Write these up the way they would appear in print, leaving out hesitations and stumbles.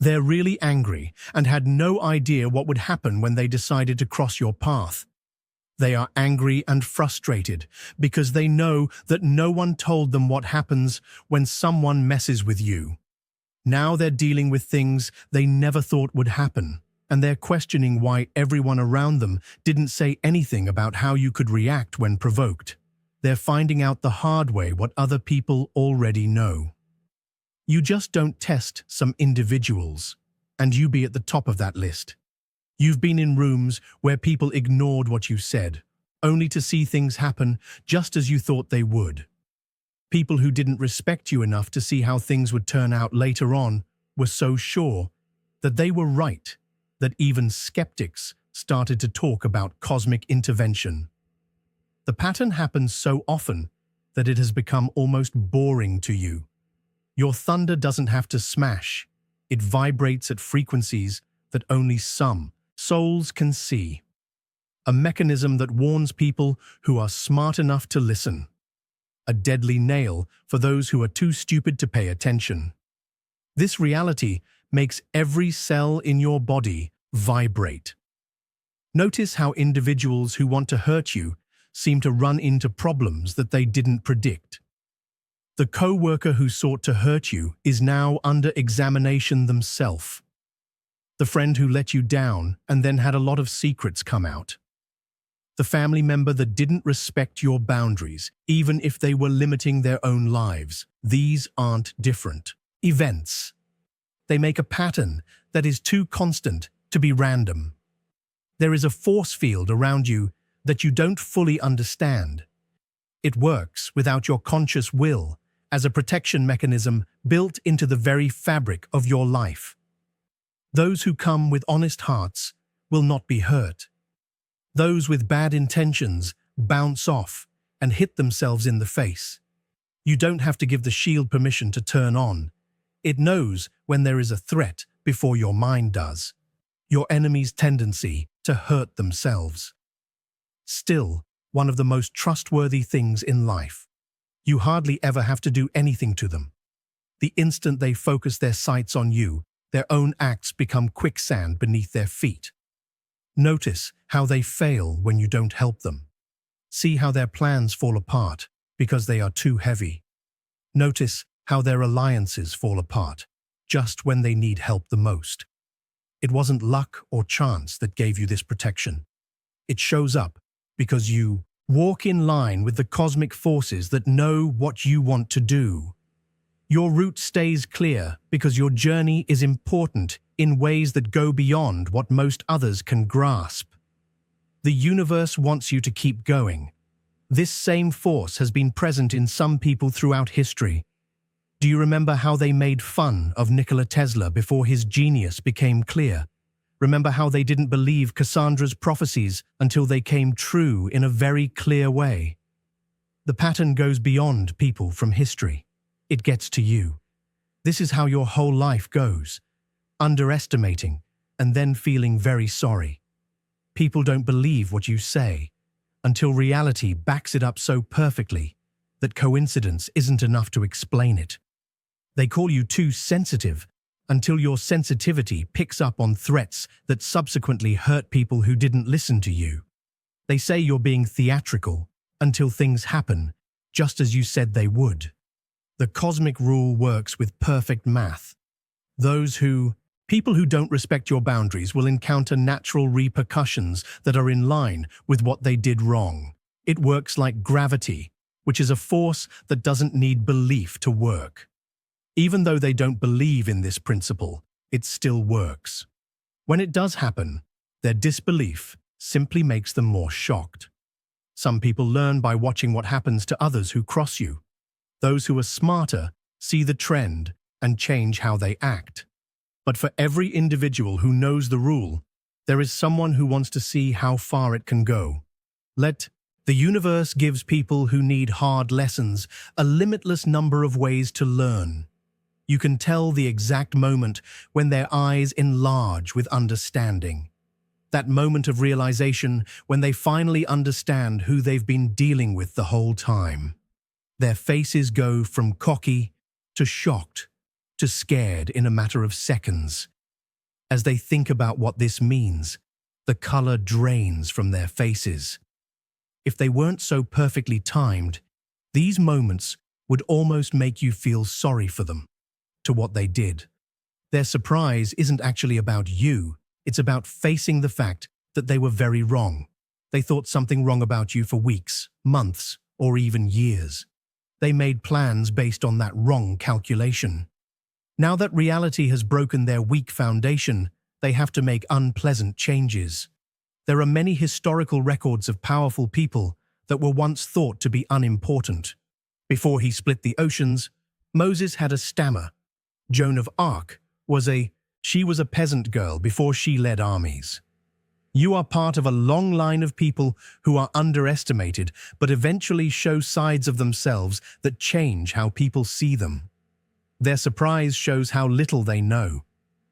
They're really angry and had no idea what would happen when they decided to cross your path. They are angry and frustrated because they know that no one told them what happens when someone messes with you. Now they're dealing with things they never thought would happen, and they're questioning why everyone around them didn't say anything about how you could react when provoked. They're finding out the hard way what other people already know. You just don't test some individuals, and you be at the top of that list. You've been in rooms where people ignored what you said, only to see things happen just as you thought they would. People who didn't respect you enough to see how things would turn out later on were so sure that they were right that even skeptics started to talk about cosmic intervention. The pattern happens so often that it has become almost boring to you. Your thunder doesn't have to smash. It vibrates at frequencies that only some souls can see. A mechanism that warns people who are smart enough to listen. A deadly nail for those who are too stupid to pay attention. This reality makes every cell in your body vibrate. Notice how individuals who want to hurt you seem to run into problems that they didn't predict. The co-worker who sought to hurt you is now under examination themselves. The friend who let you down and then had a lot of secrets come out. The family member that didn't respect your boundaries, even if they were limiting their own lives. These aren't different events. They make a pattern that is too constant to be random. There is a force field around you that you don't fully understand. It works without your conscious will, as a protection mechanism built into the very fabric of your life. Those who come with honest hearts will not be hurt. Those with bad intentions bounce off and hit themselves in the face. You don't have to give the shield permission to turn on. It knows when there is a threat before your mind does. Your enemy's tendency to hurt themselves. Still, one of the most trustworthy things in life. You hardly ever have to do anything to them. The instant they focus their sights on you, their own acts become quicksand beneath their feet. Notice how they fail when you don't help them. See how their plans fall apart because they are too heavy. Notice how their alliances fall apart just when they need help the most. It wasn't luck or chance that gave you this protection. It shows up because you walk in line with the cosmic forces that know what you want to do. Your route stays clear because your journey is important in ways that go beyond what most others can grasp. The universe wants you to keep going. This same force has been present in some people throughout history. Do you remember how they made fun of Nikola Tesla before his genius became clear? Remember how they didn't believe Cassandra's prophecies until they came true in a very clear way? The pattern goes beyond people from history. It gets to you. This is how your whole life goes. Underestimating and then feeling very sorry. People don't believe what you say until reality backs it up so perfectly that coincidence isn't enough to explain it. They call you too sensitive until your sensitivity picks up on threats that subsequently hurt people who didn't listen to you. They say you're being theatrical until things happen just as you said they would. The cosmic rule works with perfect math. People who don't respect your boundaries will encounter natural repercussions that are in line with what they did wrong. It works like gravity, which is a force that doesn't need belief to work. Even though they don't believe in this principle, it still works. When it does happen, their disbelief simply makes them more shocked. Some people learn by watching what happens to others who cross you. Those who are smarter see the trend and change how they act. But for every individual who knows the rule, there is someone who wants to see how far it can go. The universe gives people who need hard lessons a limitless number of ways to learn. You can tell the exact moment when their eyes enlarge with understanding. That moment of realization when they finally understand who they've been dealing with the whole time. Their faces go from cocky to shocked to scared in a matter of seconds. As they think about what this means, the color drains from their faces. If they weren't so perfectly timed, these moments would almost make you feel sorry for them, to what they did. Their surprise isn't actually about you, it's about facing the fact that they were very wrong. They thought something wrong about you for weeks, months, or even years. They made plans based on that wrong calculation. Now that reality has broken their weak foundation, they have to make unpleasant changes. There are many historical records of powerful people that were once thought to be unimportant. Before he split the oceans, Moses had a stammer. Joan of Arc was a peasant girl before she led armies. You are part of a long line of people who are underestimated but eventually show sides of themselves that change how people see them. Their surprise shows how little they know.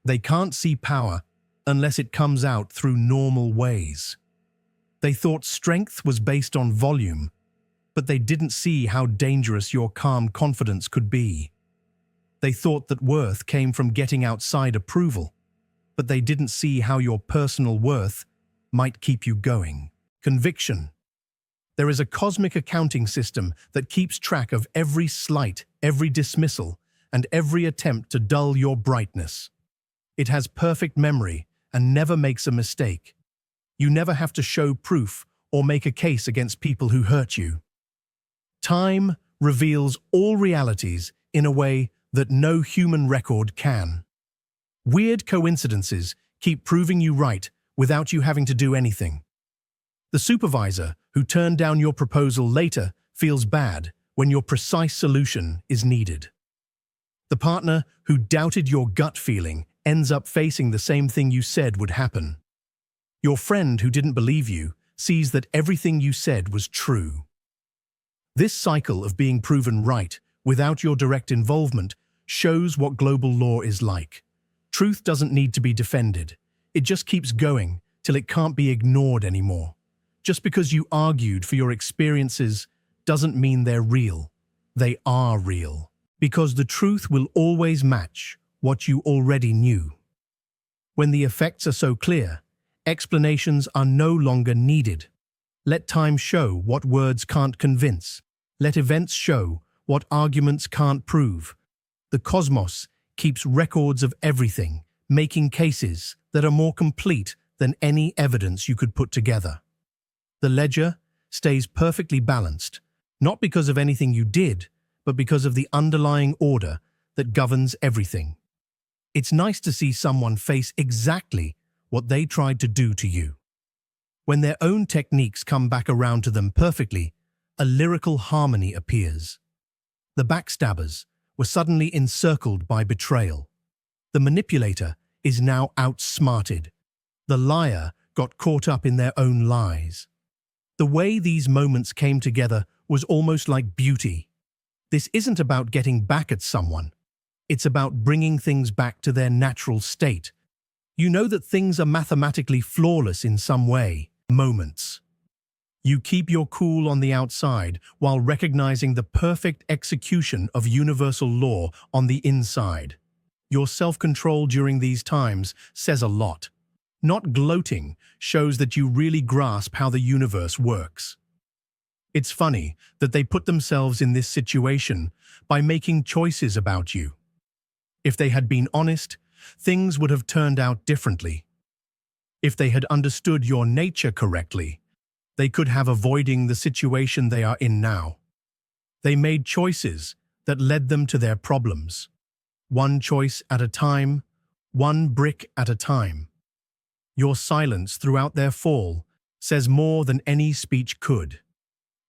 They can't see power unless it comes out through normal ways. They thought strength was based on volume, but they didn't see how dangerous your calm confidence could be. They thought that worth came from getting outside approval, but they didn't see how your personal worth might keep you going. Conviction. There is a cosmic accounting system that keeps track of every slight, every dismissal, and every attempt to dull your brightness. It has perfect memory and never makes a mistake. You never have to show proof or make a case against people who hurt you. Time reveals all realities in a way that no human record can. Weird coincidences keep proving you right without you having to do anything. The supervisor who turned down your proposal later feels bad when your precise solution is needed. The partner who doubted your gut feeling ends up facing the same thing you said would happen. Your friend who didn't believe you sees that everything you said was true. This cycle of being proven right without your direct involvement shows what global law is like. Truth doesn't need to be defended. It just keeps going till it can't be ignored anymore. Just because you argued for your experiences doesn't mean they're real. They are real. Because the truth will always match what you already knew. When the effects are so clear, explanations are no longer needed. Let time show what words can't convince. Let events show what arguments can't prove. The cosmos keeps records of everything, making cases that are more complete than any evidence you could put together. The ledger stays perfectly balanced, not because of anything you did, but because of the underlying order that governs everything. It's nice to see someone face exactly what they tried to do to you. When their own techniques come back around to them perfectly, a lyrical harmony appears. The backstabbers were suddenly encircled by betrayal. The manipulator is now outsmarted. The liar got caught up in their own lies. The way these moments came together was almost like beauty. This isn't about getting back at someone. It's about bringing things back to their natural state. You know that things are mathematically flawless in some way. Moments. You keep your cool on the outside while recognizing the perfect execution of universal law on the inside. Your self-control during these times says a lot. Not gloating shows that you really grasp how the universe works. It's funny that they put themselves in this situation by making choices about you. If they had been honest, things would have turned out differently. If they had understood your nature correctly, they could have avoiding the situation they are in now. They made choices that led them to their problems. One choice at a time, one brick at a time. Your silence throughout their fall says more than any speech could.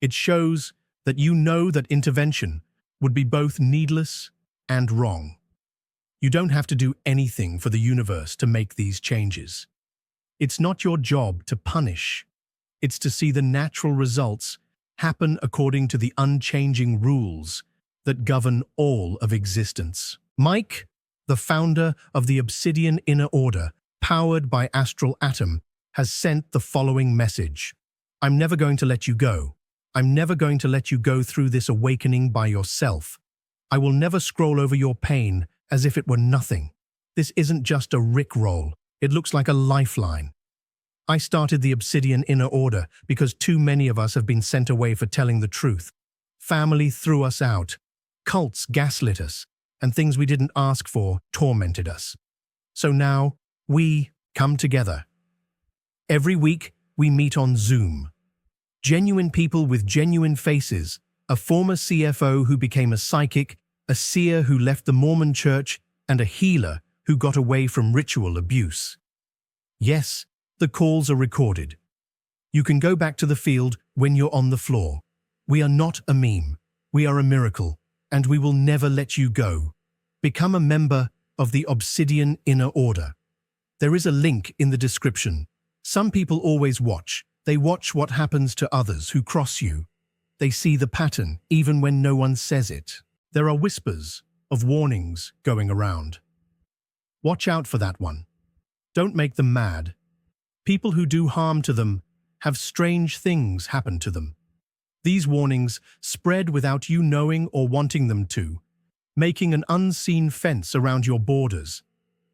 It shows that you know that intervention would be both needless and wrong. You don't have to do anything for the universe to make these changes. It's not your job to punish. It's to see the natural results happen according to the unchanging rules that govern all of existence. Mike, the founder of the Obsidian Inner Order, powered by Astral Atom, has sent the following message. I'm never going to let you go. I'm never going to let you go through this awakening by yourself. I will never scroll over your pain as if it were nothing. This isn't just a rickroll, it looks like a lifeline. I started the Obsidian Inner Order because too many of us have been sent away for telling the truth. Family threw us out, cults gaslit us, and things we didn't ask for tormented us. So now, we come together. Every week, we meet on Zoom. Genuine people with genuine faces, a former CFO who became a psychic, a seer who left the Mormon church, and a healer who got away from ritual abuse. Yes, the calls are recorded. You can go back to the field when you're on the floor. We are not a meme. We are a miracle, and we will never let you go. Become a member of the Obsidian Inner Order. There is a link in the description. Some people always watch. They watch what happens to others who cross you. They see the pattern, even when no one says it. There are whispers of warnings going around. Watch out for that one. Don't make them mad. People who do harm to them have strange things happen to them. These warnings spread without you knowing or wanting them to, making an unseen fence around your borders.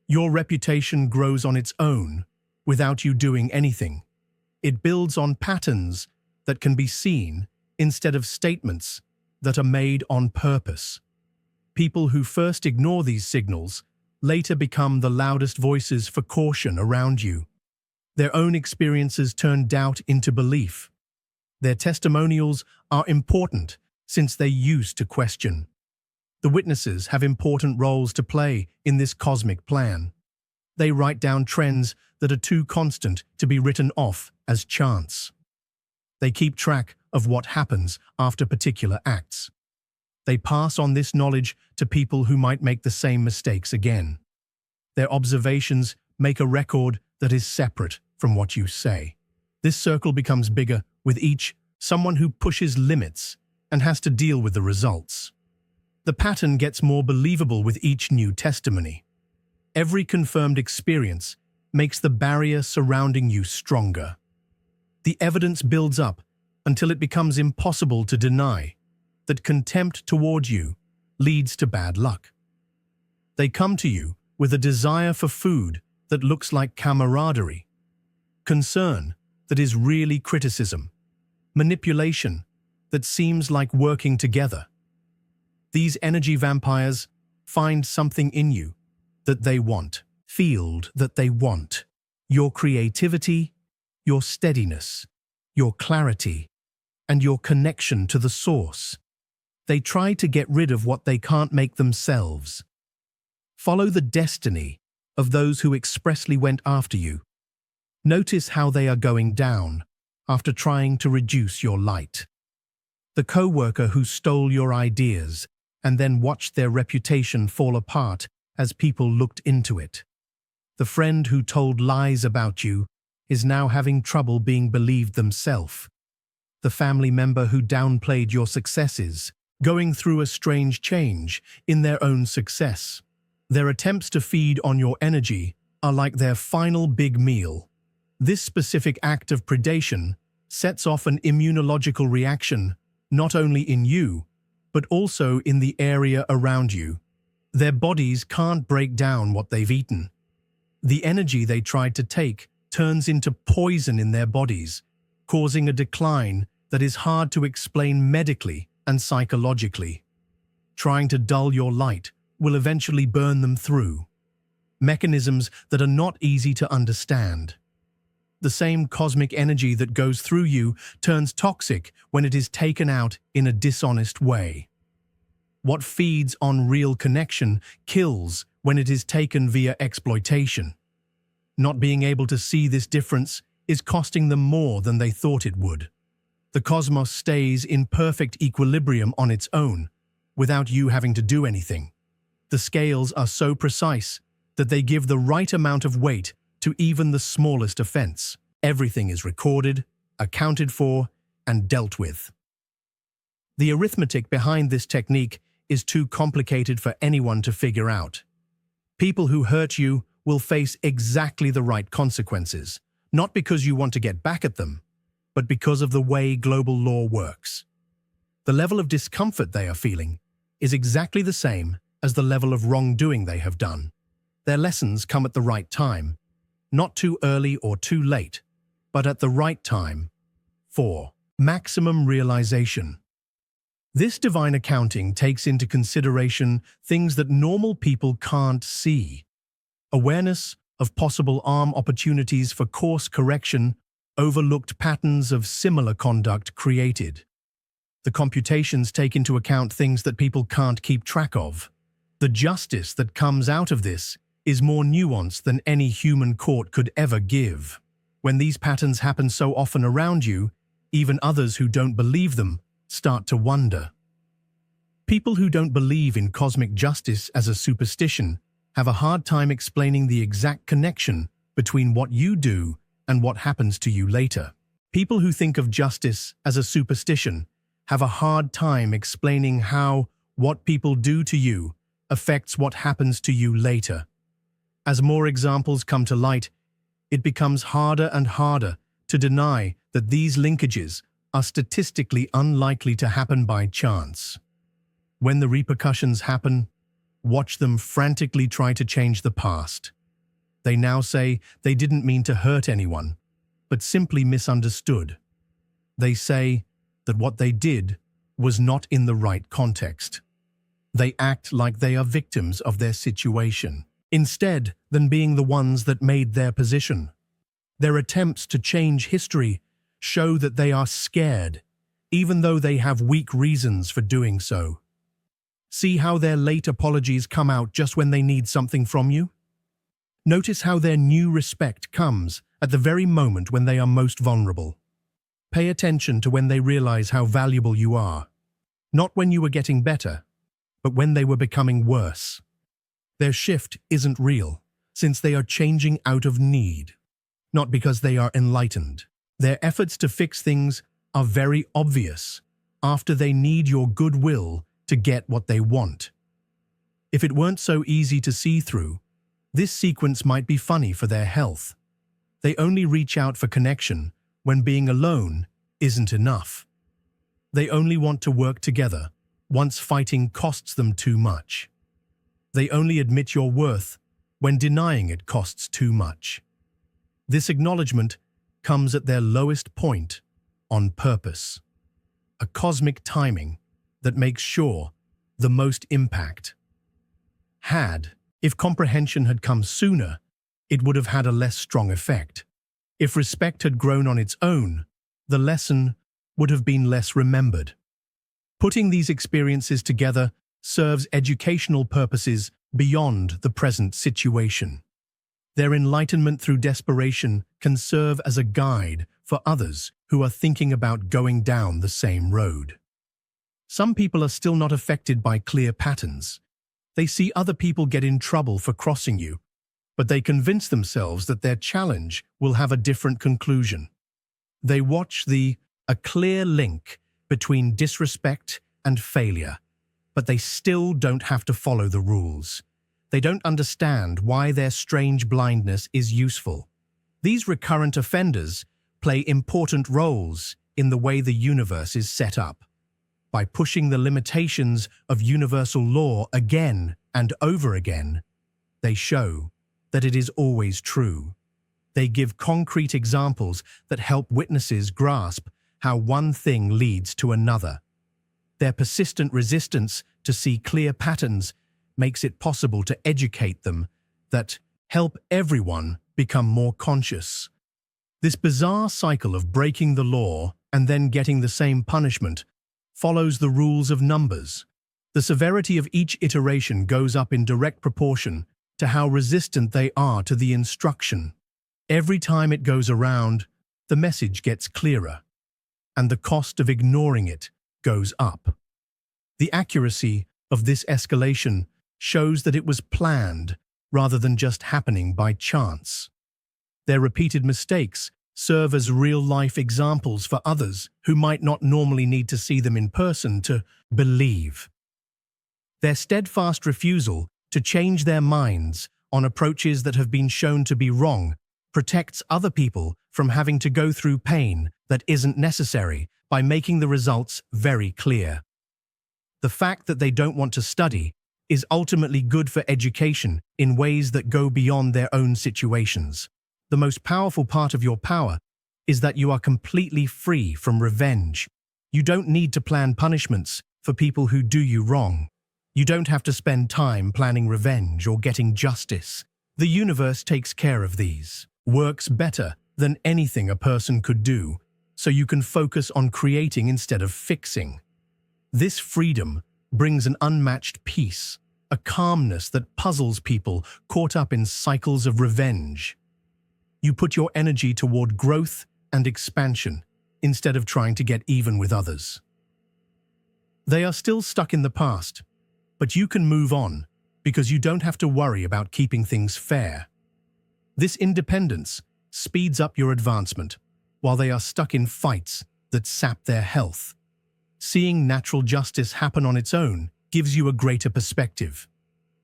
Your reputation grows on its own without you doing anything. It builds on patterns that can be seen instead of statements that are made on purpose. People who first ignore these signals later become the loudest voices for caution around you. Their own experiences turn doubt into belief. Their testimonials are important since they used to question. The witnesses have important roles to play in this cosmic plan. They write down trends that are too constant to be written off as chance. They keep track of what happens after particular acts. They pass on this knowledge to people who might make the same mistakes again. Their observations make a record that is separate from what you say. This circle becomes bigger with each someone who pushes limits and has to deal with the results. The pattern gets more believable with each new testimony. Every confirmed experience makes the barrier surrounding you stronger. The evidence builds up until it becomes impossible to deny that contempt toward you leads to bad luck. They come to you with a desire for food that looks like camaraderie, concern that is really criticism, manipulation that seems like working together. These energy vampires find something in you that they want, field that they want, your creativity, your steadiness, your clarity, and your connection to the source. They try to get rid of what they can't make themselves. Follow the destiny of those who expressly went after you. Notice how they are going down after trying to reduce your light. The co-worker who stole your ideas and then watched their reputation fall apart as people looked into it. The friend who told lies about you is now having trouble being believed themselves. The family member who downplayed your successes, going through a strange change in their own success. Their attempts to feed on your energy are like their final big meal. This specific act of predation sets off an immunological reaction, not only in you, but also in the area around you. Their bodies can't break down what they've eaten. The energy they tried to take turns into poison in their bodies, causing a decline that is hard to explain medically and psychologically. Trying to dull your light will eventually burn them through. Mechanisms that are not easy to understand. The same cosmic energy that goes through you turns toxic when it is taken out in a dishonest way. What feeds on real connection kills when it is taken via exploitation. Not being able to see this difference is costing them more than they thought it would. The cosmos stays in perfect equilibrium on its own, without you having to do anything. The scales are so precise that they give the right amount of weight to even the smallest offense. Everything is recorded, accounted for, and dealt with. The arithmetic behind this technique is too complicated for anyone to figure out. People who hurt you will face exactly the right consequences, not because you want to get back at them, but because of the way global law works. The level of discomfort they are feeling is exactly the same as the level of wrongdoing they have done. Their lessons come at the right time, not too early or too late, but at the right time. 4. Maximum realization. This divine accounting takes into consideration things that normal people can't see. Awareness of possible arm opportunities for course correction, overlooked patterns of similar conduct created. The computations take into account things that people can't keep track of. The justice that comes out of this is more nuanced than any human court could ever give. When these patterns happen so often around you, even others who don't believe them start to wonder. People who don't believe in cosmic justice as a superstition have a hard time explaining the exact connection between what you do and what happens to you later. People who think of justice as a superstition have a hard time explaining how what people do to you affects what happens to you later. As more examples come to light, it becomes harder and harder to deny that these linkages are statistically unlikely to happen by chance. When the repercussions happen, watch them frantically try to change the past. They now say they didn't mean to hurt anyone, but simply misunderstood. They say that what they did was not in the right context. They act like they are victims of their situation, instead than being the ones that made their position. Their attempts to change history show that they are scared, even though they have weak reasons for doing so. See how their late apologies come out just when they need something from you? Notice how their new respect comes at the very moment when they are most vulnerable. Pay attention to when they realize how valuable you are, not when you were getting better, but when they were becoming worse. Their shift isn't real, since they are changing out of need, not because they are enlightened. Their efforts to fix things are very obvious after they need your goodwill to get what they want. If it weren't so easy to see through, this sequence might be funny for their health. They only reach out for connection when being alone isn't enough. They only want to work together once fighting costs them too much. They only admit your worth when denying it costs too much. This acknowledgement comes at their lowest point on purpose. A cosmic timing that makes sure the most impact. If comprehension had come sooner, it would have had a less strong effect. If respect had grown on its own, the lesson would have been less remembered. Putting these experiences together serves educational purposes beyond the present situation. Their enlightenment through desperation can serve as a guide for others who are thinking about going down the same road. Some people are still not affected by clear patterns. They see other people get in trouble for crossing you, but they convince themselves that their challenge will have a different conclusion. They watch a clear link between disrespect and failure, but they still don't have to follow the rules. They don't understand why their strange blindness is useful. These recurrent offenders play important roles in the way the universe is set up. By pushing the limitations of universal law again and over again, they show that it is always true. They give concrete examples that help witnesses grasp how one thing leads to another. Their persistent resistance to see clear patterns makes it possible to educate them that help everyone become more conscious. This bizarre cycle of breaking the law and then getting the same punishment follows the rules of numbers. The severity of each iteration goes up in direct proportion to how resistant they are to the instruction. Every time it goes around, the message gets clearer, and the cost of ignoring it goes up. The accuracy of this escalation shows that it was planned rather than just happening by chance. Their repeated mistakes serve as real-life examples for others who might not normally need to see them in person to believe. Their steadfast refusal to change their minds on approaches that have been shown to be wrong protects other people from having to go through pain that isn't necessary by making the results very clear. The fact that they don't want to study is ultimately good for education in ways that go beyond their own situations. The most powerful part of your power is that you are completely free from revenge. You don't need to plan punishments for people who do you wrong. You don't have to spend time planning revenge or getting justice. The universe takes care of these, works better than anything a person could do, so you can focus on creating instead of fixing. This freedom brings an unmatched peace, a calmness that puzzles people caught up in cycles of revenge. You put your energy toward growth and expansion instead of trying to get even with others. They are still stuck in the past, but you can move on because you don't have to worry about keeping things fair. This independence speeds up your advancement while they are stuck in fights that sap their health. Seeing natural justice happen on its own gives you a greater perspective.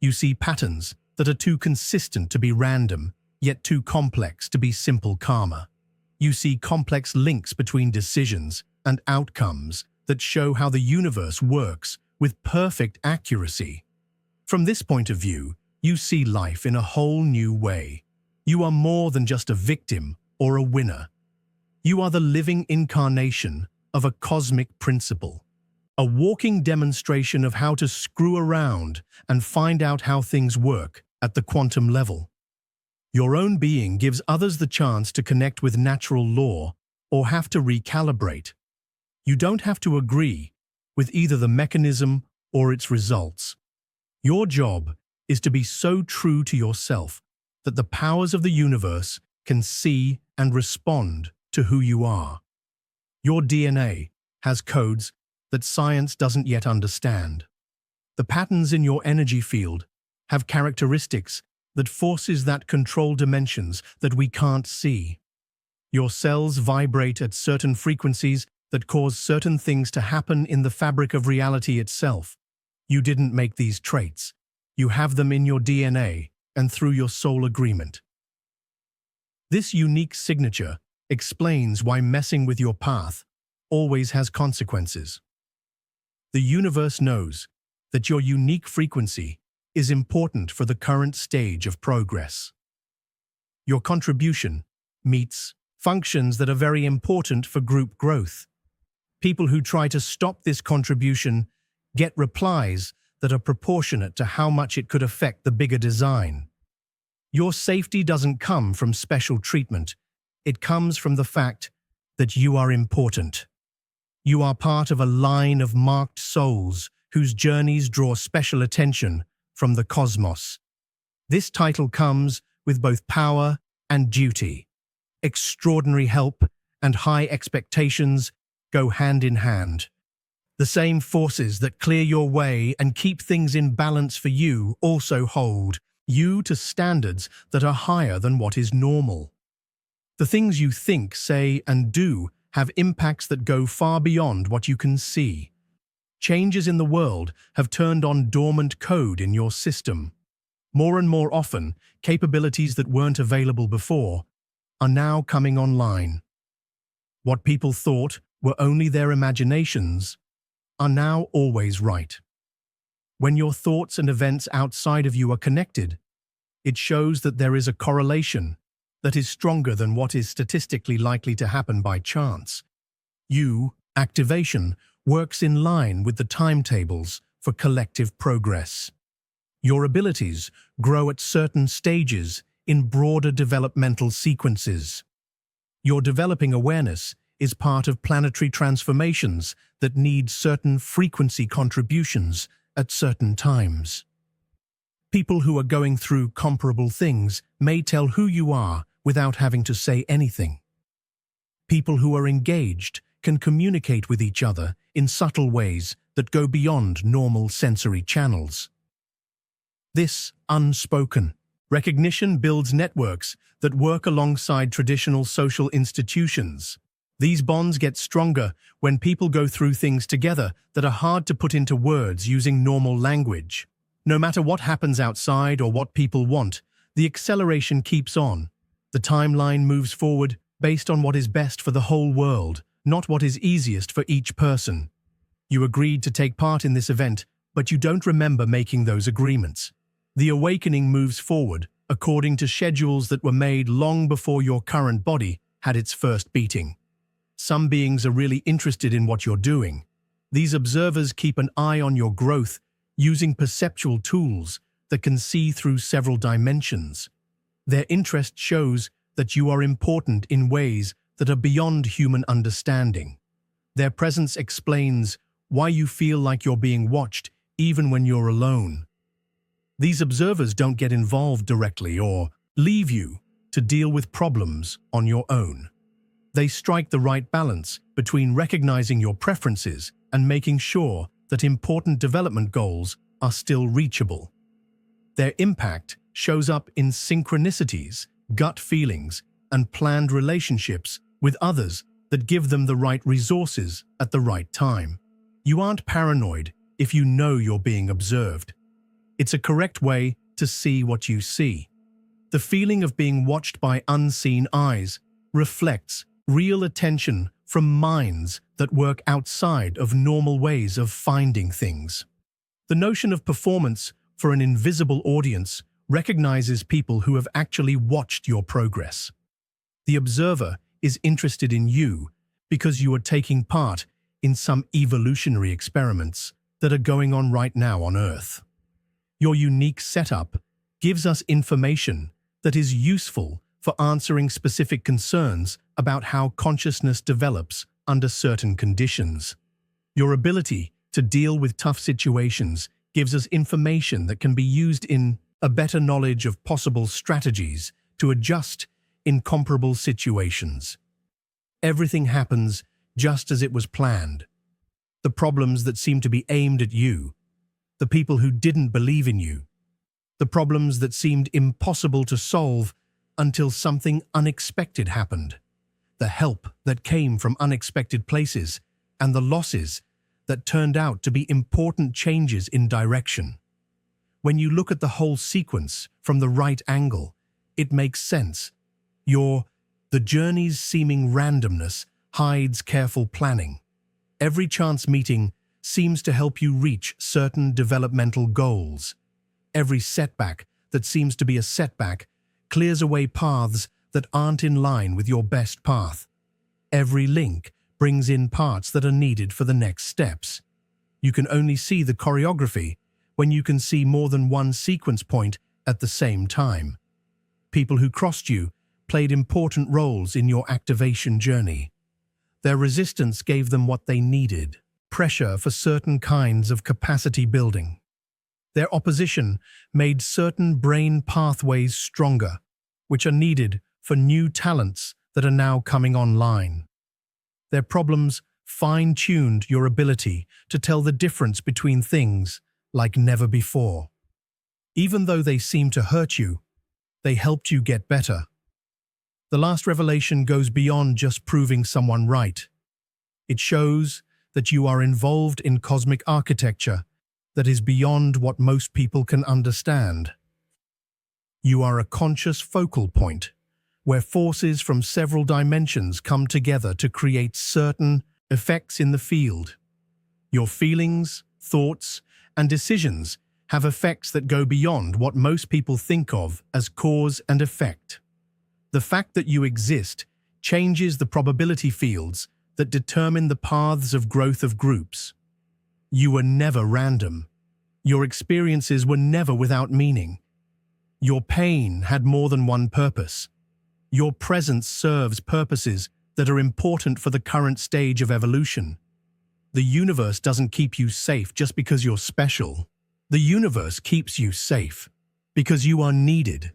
You see patterns that are too consistent to be random, yet too complex to be simple karma. You see complex links between decisions and outcomes that show how the universe works with perfect accuracy. From this point of view, you see life in a whole new way. You are more than just a victim or a winner. You are the living incarnation of a cosmic principle, a walking demonstration of how to screw around and find out how things work at the quantum level. Your own being gives others the chance to connect with natural law or have to recalibrate. You don't have to agree with either the mechanism or its results. Your job is to be so true to yourself that the powers of the universe can see and respond to who you are. Your DNA has codes that science doesn't yet understand. The patterns in your energy field have characteristics that forces that control dimensions that we can't see. Your cells vibrate at certain frequencies that cause certain things to happen in the fabric of reality itself. You didn't make these traits. You have them in your DNA and through your soul agreement. This unique signature explains why messing with your path always has consequences. The universe knows that your unique frequency is important for the current stage of progress. Your contribution meets functions that are very important for group growth. People who try to stop this contribution get replies that are proportionate to how much it could affect the bigger design. Your safety doesn't come from special treatment. It comes from the fact that you are important. You are part of a line of marked souls whose journeys draw special attention from the cosmos. This title comes with both power and duty. Extraordinary help and high expectations go hand in hand. The same forces that clear your way and keep things in balance for you also hold you to standards that are higher than what is normal. The things you think, say, and do have impacts that go far beyond what you can see. Changes in the world have turned on dormant code in your system. More and more often, capabilities that weren't available before are now coming online. What people thought were only their imaginations are now always right. When your thoughts and events outside of you are connected, it shows that there is a correlation that is stronger than what is statistically likely to happen by chance. Activation works in line with the timetables for collective progress. Your abilities grow at certain stages in broader developmental sequences. Your developing awareness is part of planetary transformations that need certain frequency contributions at certain times. People who are going through comparable things may tell who you are without having to say anything. People who are engaged can communicate with each other in subtle ways that go beyond normal sensory channels. This unspoken recognition builds networks that work alongside traditional social institutions. These bonds get stronger when people go through things together that are hard to put into words using normal language. No matter what happens outside or what people want, the acceleration keeps on. The timeline moves forward based on what is best for the whole world, not what is easiest for each person. You agreed to take part in this event but you don't remember making those agreements. The awakening moves forward according to schedules that were made long before your current body had its first beating. Some beings are really interested in what you're doing. These observers keep an eye on your growth using perceptual tools that can see through several dimensions. Their interest shows that you are important in ways that are beyond human understanding. Their presence explains why you feel like you're being watched even when you're alone. These observers don't get involved directly or leave you to deal with problems on your own. They strike the right balance between recognizing your preferences and making sure that important development goals are still reachable. Their impact shows up in synchronicities, gut feelings, and planned relationships with others that give them the right resources at the right time. You aren't paranoid if you know you're being observed. It's a correct way to see what you see. The feeling of being watched by unseen eyes reflects real attention from minds that work outside of normal ways of finding things. The notion of performance for an invisible audience recognizes people who have actually watched your progress. The observer is interested in you because you are taking part in some evolutionary experiments that are going on right now on Earth. Your unique setup gives us information that is useful for answering specific concerns about how consciousness develops under certain conditions. Your ability to deal with tough situations gives us information that can be used in a better knowledge of possible strategies to adjust in comparable situations. Everything happens just as it was planned. The problems that seem to be aimed at you, the people who didn't believe in you, the problems that seemed impossible to solve until something unexpected happened, the help that came from unexpected places, and the losses that turned out to be important changes in direction. When you look at the whole sequence from the right angle, it makes sense. The journey's seeming randomness hides careful planning. Every chance meeting seems to help you reach certain developmental goals. Every setback that seems to be a setback clears away paths that aren't in line with your best path. Every link brings in parts that are needed for the next steps. You can only see the choreography when you can see more than one sequence point at the same time. People who crossed you played important roles in your activation journey. Their resistance gave them what they needed, pressure for certain kinds of capacity building. Their opposition made certain brain pathways stronger, which are needed for new talents that are now coming online. Their problems fine-tuned your ability to tell the difference between things like never before. Even though they seem to hurt you, they helped you get better. The last revelation goes beyond just proving someone right. It shows that you are involved in cosmic architecture that is beyond what most people can understand. You are a conscious focal point, where forces from several dimensions come together to create certain effects in the field. Your feelings, thoughts, and decisions have effects that go beyond what most people think of as cause and effect. The fact that you exist changes the probability fields that determine the paths of growth of groups. You were never random. Your experiences were never without meaning. Your pain had more than one purpose. Your presence serves purposes that are important for the current stage of evolution. The universe doesn't keep you safe just because you're special. The universe keeps you safe because you are needed.